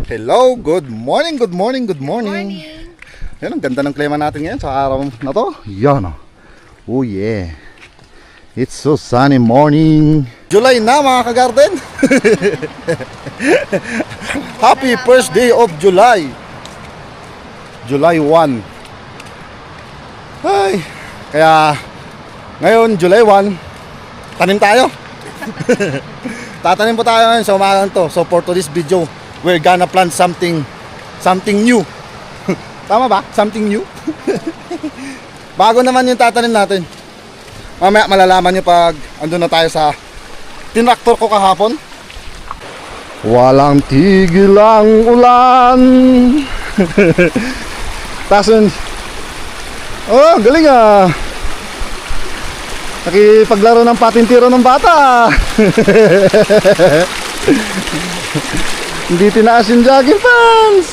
Hello, good morning, good morning, good morning. Morning. Yan, ang ganda ng klima natin ngayon sa araw na to. Yan o. Oh yeah. It's so sunny morning. July na mga ka-garden. Happy first day of July. July 1. Ay, kaya ngayon July 1, tanim tayo. Tatanim po tayo ngayon sa umagang to. So for today's video, we're gonna plant something new. Tama ba? Something new? Bago naman yung tatanim natin. Mamaya malalaman nyo pag andun na tayo sa tinraktor ko kahapon. Walang tigil ang ulan. Tapos oh, galing ah. Nakipaglaro ng patintiro ng bata. Hindi tinaas yung jogging pants.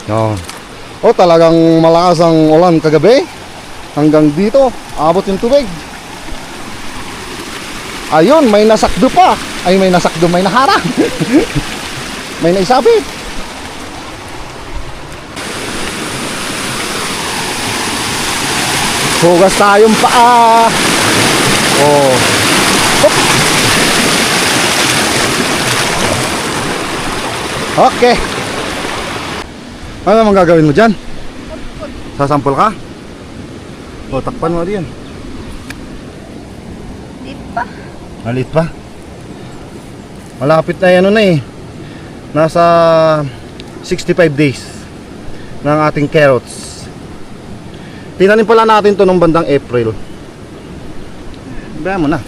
Yan. Oh, talagang malakas ang ulan kagabi. Hanggang dito, abot yung tubig. Ayun, may nasakdo pa. Ay, may nasakdo, may naharang. May naisabit. Hugas tayong paa. Oh. Hop. Okay. Ano naman gagawin mo dyan? Sasampol ka? O, takpan mo diyan. Lit pa. Malit pa? Malapit na yan na eh. Nasa 65 days ng ating carrots. Tinanim pala natin to nung bandang April. Bayan mo na.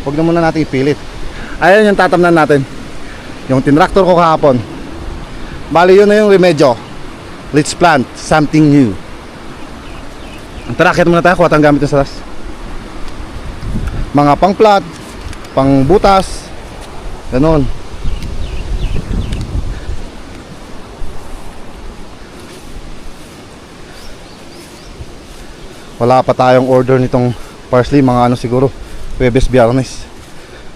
Huwag na muna natin ipilit. Ayan yung tatamnan natin. Yung tinraktor ko kahapon. Bali yun na yung remedyo. Let's plant something new. Tara, akit muna tayo. Kuha tayong gamit sa taas. Mga pang plat, pang butas, ganon. Wala pa tayong order nitong parsley. Mga ano siguro Huwebes, Biyernes.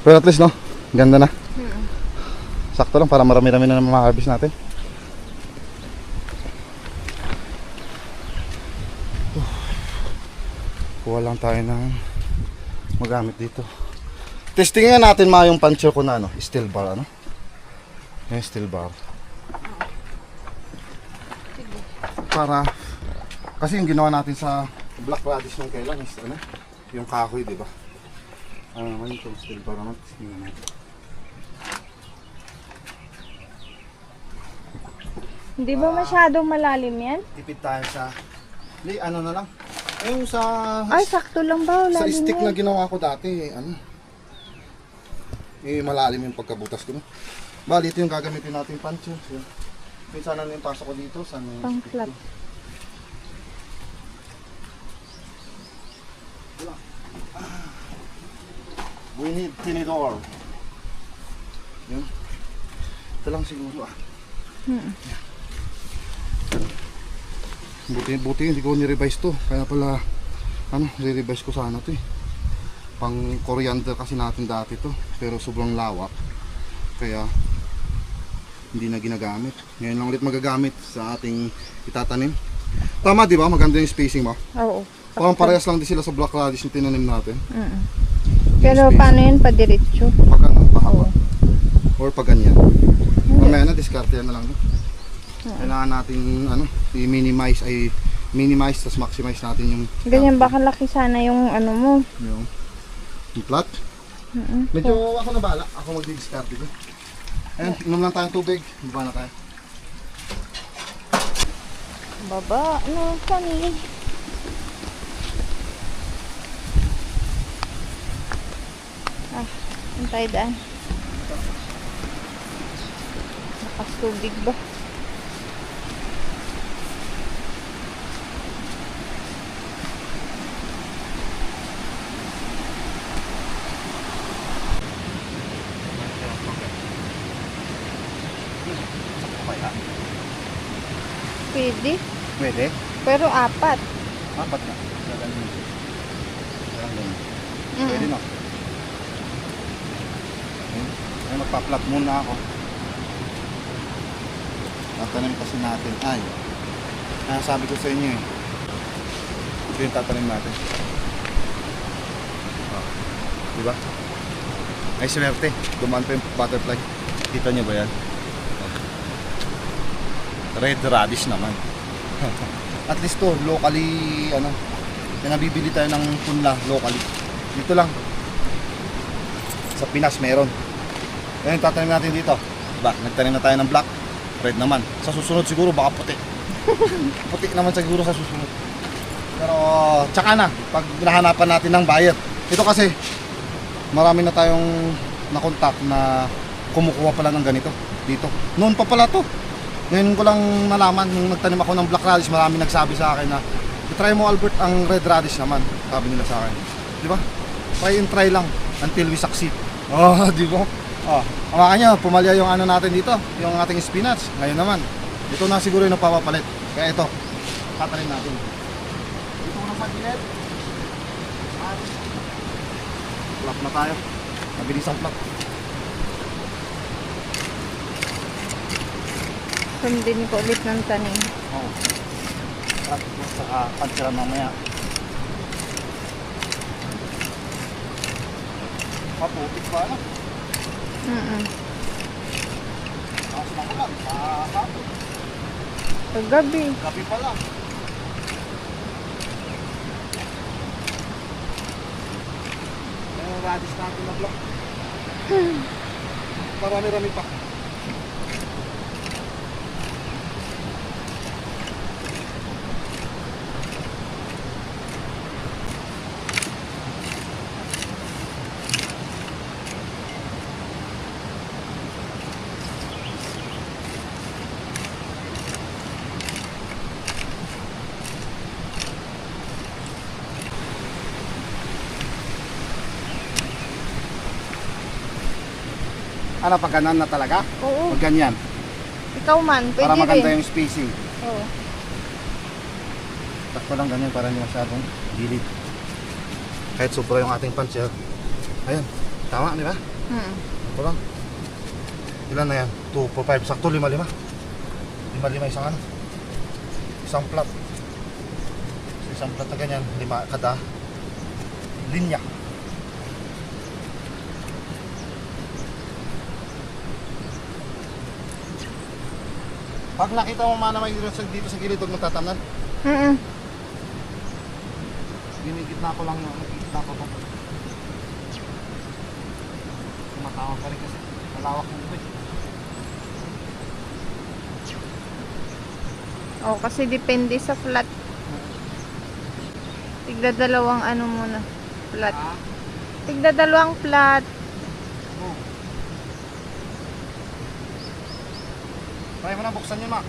Pero at least no, ganda na. Sakto lang para marami-rami na ma-harvest natin. Kuha lang tayo ng magamit dito. Testingin natin yung puncher ko na ano, steel bar ano. Yung steel bar. Para kasi yung ginawa natin sa black radish nung kailan is ano, yung kahoy, di ba? Ano naman yung steel bar naman, testingin natin. Hindi ba masyadong malalim yan? Tipid tayo sa ano na lang. Yung sa Ay, sakto lang ba? sa Lalim stick yan. na ginawa ko dati, ano, malalim yung pagkabutas ko. No? Bali, ito yung gagamitin natin puncher. Yun. Minsan ano yung pasok ko dito. Sana yung Pang stick flat. ko. Wala. We need tinidor. Yun. Ito lang siguro ah. Buti hindi ko ni-revise to. Kaya pala ano, re-revise ko sana to eh. Pang coriander kasi natin dati to, pero sobrang lawak. Kaya hindi na ginagamit. Ngayon lang ulit magagamit sa ating itatanim. Tama di ba? Maganda yung spacing mo. Oo. Parang parehas lang din sila sa black radish yung tinanim natin. Pero Yung paano yun padiretso? Pag ano, pahaba. Or pag ganyan. Mamaya na, discard yan na lang. Kailangan natin ano, i-minimize tapos maximize natin yung Ganyan ba kalaki sana yung ano mo? yung plot. Medyo ako na bala, ako magdi-discard dito. Ayan, inom lang tayong tubig, baba na tayo. Baba, ano kami? Antay daan. Lakas tubig ba? Pwede. Pwede? Pero apat. Apat na. Pwede no? magpa-plot muna ako. Tatanim kasi natin ay. Kaya sabi ko sa inyo eh. Ito yung tatanim natin. Oh. Diba? Ay swerte. Dumaan pa yung butterfly. Kita nyo ba yan? Oh. Red radish naman. At least to, locally, ano, na nabibili tayo ng punla locally. Dito lang. Sa Pinas meron. Ngayon tatanim natin dito. Diba? Nagtanim na tayo ng black. Red naman. Sa susunod siguro baka puti. Puti naman siguro sa susunod. Pero tsaka na pag nahanapan natin ng buyer. Ito kasi marami na tayong nakontak na kumukuha pala ng ganito dito. Noon pa pala to. Ngayon ko lang nalaman nung nagtanim ako ng black radish, marami nagsabi sa akin na i-try mo Albert ang red radish naman. Sabi nila sa akin. Di ba? Try and try lang until we succeed. Oh, di ba? Oh, hawakan nyo, pumalya yung ano natin dito, yung ating spinach. Ngayon naman, ito na siguro yung napapapalit. Kaya ito, tatanim natin. Dito na sa gilid. Plot na tayo. Mabilis ang plot. Sundin ko ulit ng tanim. Oo. At saka pansira mamaya. Maputik pa na. Tapos na ulan, kahapon. Kagabi. Gabi pa lang. Yung radish natin na block. Marami-rami pa. Ano, pag ganun na talaga? Oo. Pag ganyan. Ikaw man, pwede Para maganda rin. yung spacing. Oo. Takpo lang ganyan para hindi masyadong gilid. Kahit sobra yung ating puncher. Ayan, tama, di ba? Ito lang. Ilan na yan? 2, 4, 5, sakto 5, 5. 5 isang ano? Isang plot. So, isang plot na ganyan, 5 kada linya. Pag nakita mo man na may dito sa gilid, huwag magtatamnan. Ginigitna ko lang yung nakikita ko pa. Matawag ka rin kasi. Malawak yung ito eh. Oo, kasi depende sa flat. Tigda dalawang ano muna. Flat. Tigda dalawang flat. Oh. Try mo na buksan yun, Mac.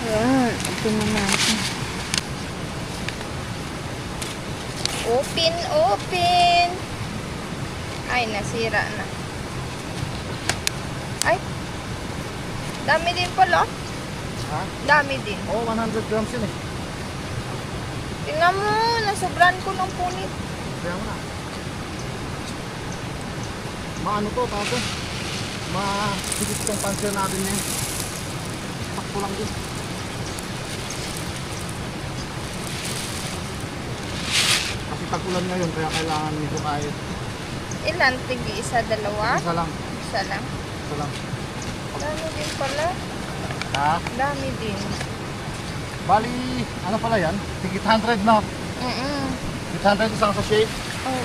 Ayan, ito na natin. Open, open! Ay, nasira na. Ay! Dami din pala. Ha? Dami din. Oo, 100 grams yun eh. Tingnan mo, nasobran ko ng punit. Kaya mo na. Maano to, tato? Mahigit itong panser natin eh. Takpo lang din. Kasi tag-ulan ngayon, kaya kailangan nito kahit Ilan? Tigi isa, dalawa? isa lang. Isa lang. Isa lang. Dami din pala. Ha? Dami din. Bali, ano pala yan? Tigit 100 na. 800 isang sa shape. Oh.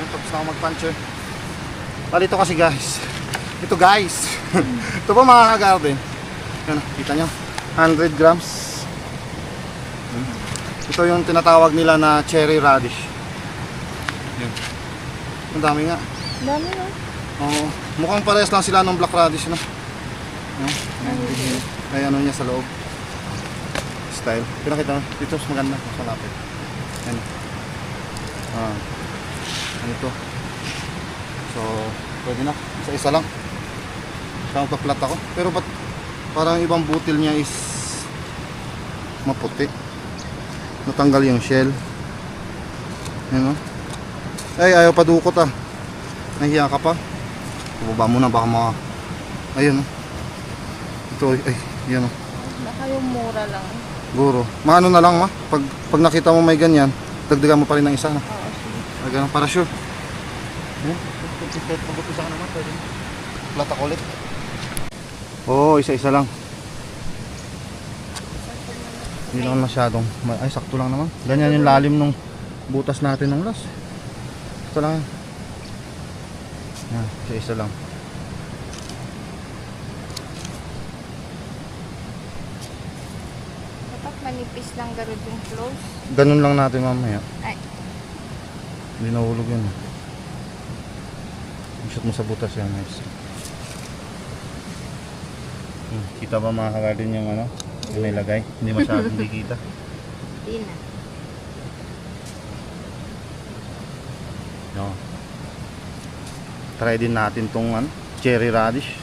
Yung tapos na ako mag-puncher. Bali ito kasi guys. Ito guys. Ito po mga ka-garden. Yan, kita nyo. 100 grams. Ito yung tinatawag nila na cherry radish. Yan. Ang dami nga. Dami no? Oo. Mukhang parehas lang sila ng black radish, no? Ay ano niya sa loob. Style. Pinakita mo. Dito mas maganda. Mas malapit. Yan. Ano ito? So, pwede na. Isa-isa lang. Saan magpa-flat ako. Pero ba't parang ibang butil niya is maputi. Natanggal yung shell. Yan o. Ay, ayaw pa dukot ah. Nahiya ka pa. Baba mo na baka ayun oh. Ito ay, yan oh. Baka yung mura lang. Guro. Maano na lang ma. Pag nakita mo may ganyan, dagdagan mo pa rin ng isa na. Oo, sige. Ay, ganun para sure. Ayan. Pag-upisa ka naman, pwede. Platak ulit. Oo, isa-isa lang. Hindi naman masyadong. Ay, sakto lang naman. Ganyan yung lalim ng butas natin ng las. Ito lang yan. Yan, isa-isa lang. Dapat manipis lang garod yung close. Ganun lang natin mamaya. Ay, Hindi nahulog yun. Shoot mo sa butas yan, nice. Kita ba mga kagarden yung ano? Yung nilagay? Hindi masyadong hindi kita. di na. No. Try din natin tong cherry radish.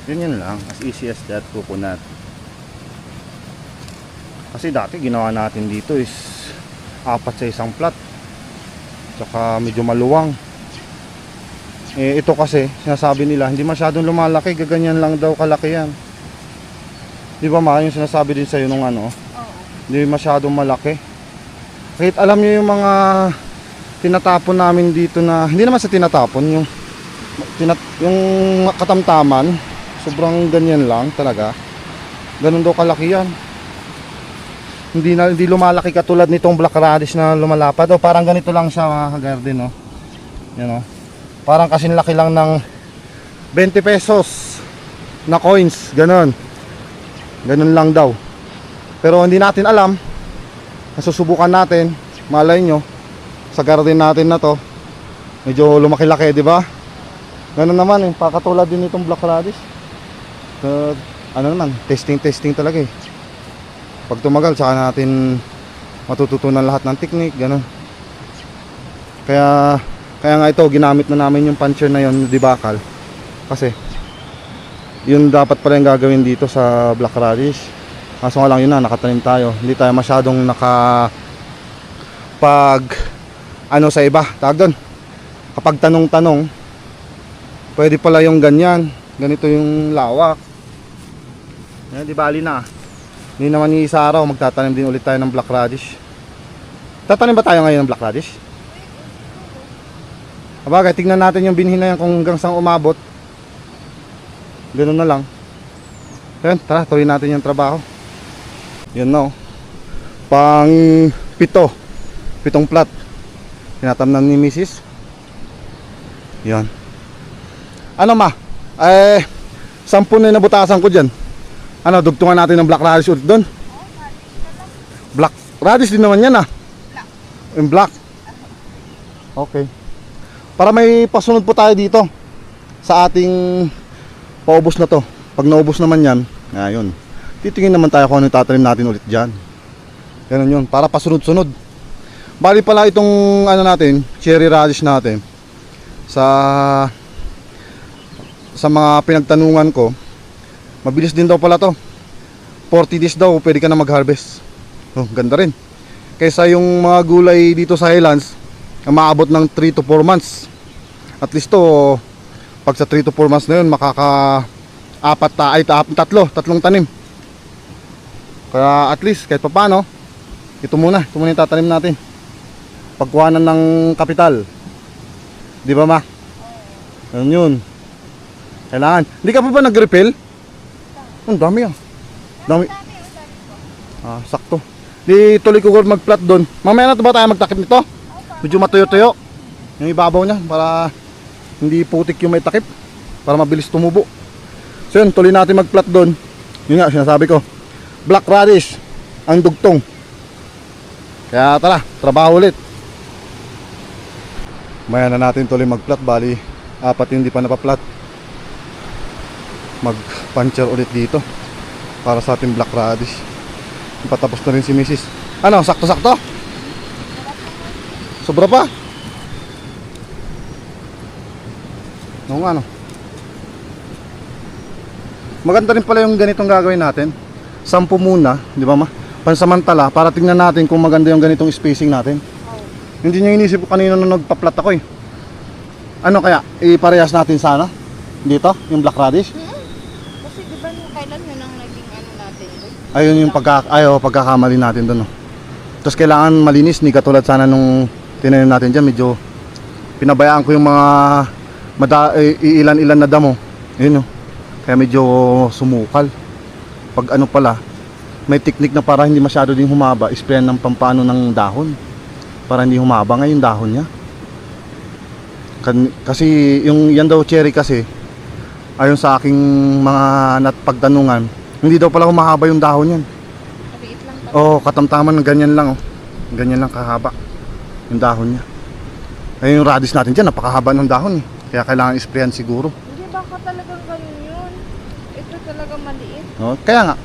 Yun lang, as easy as that, coconut. Kasi dati ginawa natin dito is 4 sa isang plat. Tsaka medyo maluwang. Eh ito kasi sinasabi nila hindi masyadong lumalaki, gaganyan lang daw kalaki yan. Di ba ma, yung sinasabi din sa'yo nung ano? Oo. Hindi masyadong malaki. Kahit alam nyo yung mga tinatapon namin dito na, hindi naman sa tinatapon, yung katamtaman, sobrang ganyan lang talaga. Ganun daw kalaki yan. Hindi lumalaki katulad nitong black radish na lumalapad. O parang ganito lang siya mga garden, no. Yan, no. Parang kasing laki lang ng 20 pesos na coins, ganun. Ganun lang daw. Pero hindi natin alam. Nasusubukan natin. Malay nyo, sa garden natin na to, medyo lumaki-laki, di ba? Ganun naman eh, pakatulad din itong black radish. Ano naman, testing talaga eh. Pag tumagal, saka natin matututunan lahat ng technique, ganun. Kaya nga ito, ginamit na namin yung puncher na yun, di bakal. Kasi yun dapat pala yung gagawin dito sa black radish. Kaso nga lang yun na, nakatanim tayo. Hindi tayo masyadong ano sa iba, tawag doon. Kapag tanong-tanong, pwede pala yung ganyan. Ganito yung lawak. Yan, di bali na. Hindi naman ni isa araw, magtatanim din ulit tayo ng black radish. Tatanim ba tayo ngayon ng black radish? Abagay, tignan natin yung binhi na yan kung hanggang saan umabot. Ganun na lang. Ayan, tara, tuloy natin yung trabaho. Yan na, pang 7 plat. Tinatamnan ni Mrs. Yan. Ano ma? 10 na yung nabutasan ko dyan. Ano, dugtungan natin ng black radish ulit doon? Black radish din naman yan ah. Yung black. Okay. Para may pasunod po tayo dito sa ating paubos na to. Pag naubos naman yan, ayun. Titingin naman tayo kung ano tatanim natin ulit dyan. Ganun yun, para pasunod-sunod. Bali pala itong ano natin, cherry radish natin. Sa mga pinagtanungan ko, mabilis din daw pala to. 40 days daw pwede ka na mag-harvest. Oh, ganda rin. Kaysa yung mga gulay dito sa Highlands, maabot ng 3 to 4 months. At least to, pag sa 3 to 4 months na yun, tatlong tanim. Kaya at least kahit paano, ito muna yung tatanim natin. Pagkuhanan ng kapital. Di ba ma? Ganun yun. Kailangan. Hindi ka pa ba nag-refill? Ang dami ah. Dami. Sakto. Di tuloy ko mag-plat doon. Mamaya na ba tayo magtakip nito? Medyo matuyo-tuyo yung ibabaw niya para hindi putik yung may takip, para mabilis tumubo. So yun, tuloy natin mag-plat doon. Yun nga, sinasabi ko, black radish ang dugtong. Kaya tara, trabaho ulit. Maya na natin tuloy mag-plat. Bali 4 hindi pa napaplat. Mag-puncher ulit dito para sa ating black radish. Patapos na rin si Mrs. Ano, sakto-sakto? Sobra pa? Oo nga no. Maganda rin pala yung ganitong gagawin natin. 10 muna, di ba ma? Pansamantala, para tingnan natin kung maganda yung ganitong spacing natin. Hindi nyo inisip ko kanina nung nagpa-plot ako eh. Ano kaya, iparehas natin sana? Dito, yung black radish? Kasi di ba nung kailan yun ang naging ano natin doon? Ayun yung pagkakamali natin doon. No? Tapos kailangan malinis, ni katulad sana nung tinanim natin dyan. Medyo pinabayaan ko yung mga ilan-ilan na damo. Yun, no? Kaya medyo sumukal. Pag ano pala, may technique na para hindi masyado din humaba, sprayan ng pampano ng dahon para hindi humaba nga yung dahon niya. Kasi yung yan daw cherry kasi, ayon sa aking mga pagtanungan, hindi daw pala humahaba yung dahon yan. Maliit lang pa. Oo, katamtaman ng ganyan lang. Oh. Ganyan lang kahaba yung dahon niya. Ay yung radish natin dyan, napakahaba ng dahon eh. Kaya kailangan isprayan siguro. Hindi, baka talagang ganun yun. Ito talaga maliit. Kaya nga,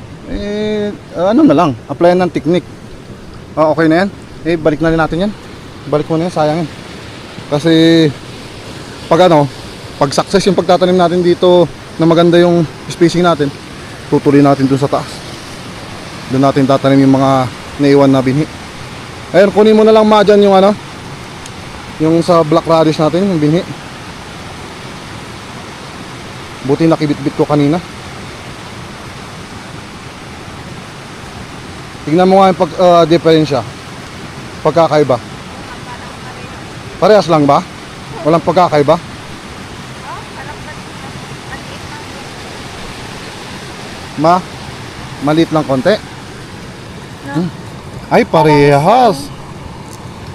ano na lang, applyan ng technique. Okay na yan. Balik na rin natin yan. Balik mo na yan, sayang yan. Kasi, pag success yung pagtatanim natin dito na maganda yung spacing natin, tutuloy natin dun sa taas. Doon natin tatanim yung mga naiwan na binhi. Ayun, kunin mo na lang ma dyan yung yung sa black radish natin, yung binhi. Buti nakibit-bit ko kanina. Tingnan mo nga yung diferensya. Pagkakaiba. Parehas lang ba? Walang pagkakaiba? Maliit lang konti. Ay, parehas.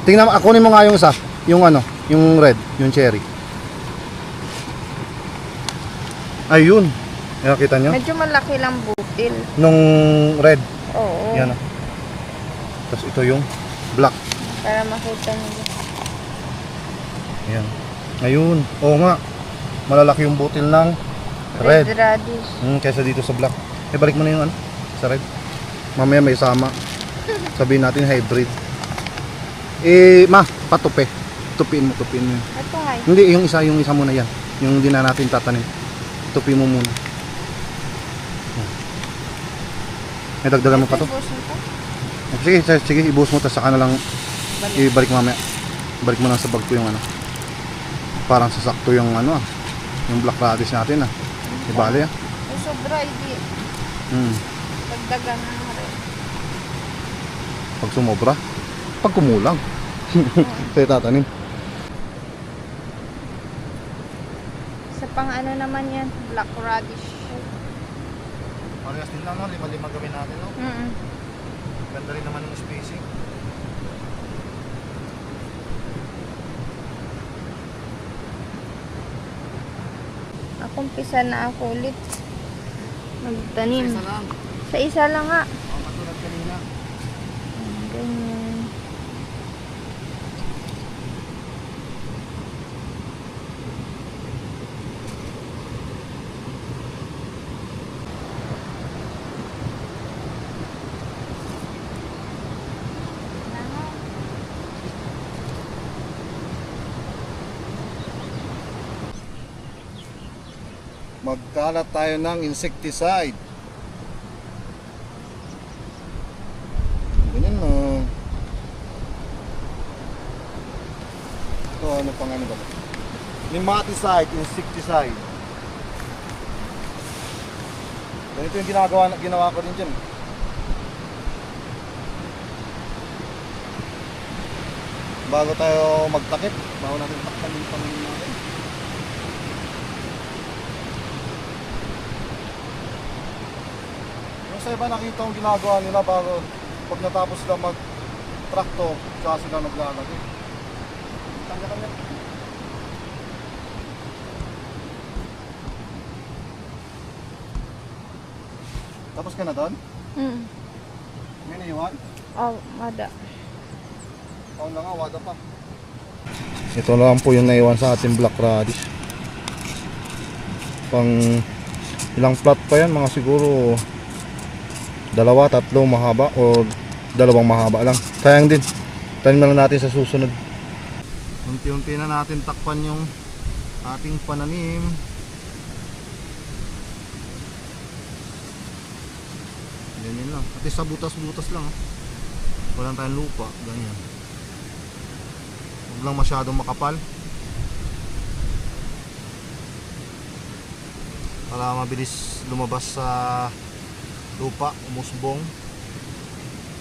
Tingnan mo, kunin mo nga yung isa. Yung red, yung cherry. Ayun. Nakita nyo? Medyo malaki lang butil. Nung red. Oo. Yan. Tapos ito yung black. Para makita nyo. Ayan. Ayun. Oo nga. Malalaki yung butil ng Red red. radish. Kaysa dito sa black. Balik mo na yung sa red. Mamaya may sama. Sabihin natin hybrid. Patupi. Tupiin mo. Ito nga. Hindi, yung isa muna yan. Yung hindi na natin tatanim. Tupi mo muna. May dagdagan mo pa to? Sige, ibuhos mo, tapos saka na lang ibalik mamaya. Balik mo lang sa bag ko yung parang sasakto yung yung black radish natin ibali Ay, sobra, hindi. Dagdagan na rin. Pag sumobra, pag kumulang. Tayo tatanim. Sa pang naman yan, black radish. Parehas din lang, lima gawin natin, no? Ganda rin naman yung spacing. Kumpisa na ako ulit magtanim. Isa lang. Sa isa lang nga. Matulad kanina. Ganyan. Magkalat tayo ng insecticide. Ganyan no. Ito pang ba? Nematicide, insecticide. Ganito yung ginawa ko din dyan. Bago tayo magtakip, bago natin takpan yung pamilya natin. Sa iba nakita kong ginagawa nila bago pag natapos sila mag-trakto, saka sila naglalagay. Tangga-tangga. Tapos ka na doon? May naiwan? Wada. Oo na nga, wada pa. Ito lang po yung naiwan sa ating black radish. Pang ilang plot pa yan, mga siguro 2, 3 mahaba o 2 mahaba lang. Sayang din. Tanim na lang natin sa susunod. Unti-unti na natin takpan yung ating pananim. Ganyan lang. At least sa butas-butas lang. Walang tayong lupa. Ganyan. Huwag lang masyadong makapal. Para mabilis lumabas sa lupa, umusbong.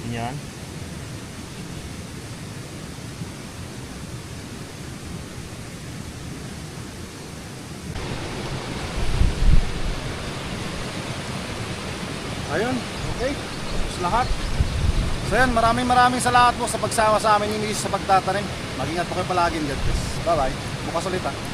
Ganyan. Ayun, okay. Tapos lahat. So yan, maraming salamat po sa pagsama sa amin sa pagtatanim. Mag-ingat po kayo palagi. God bless. Bye bye. Bukas ulit ha.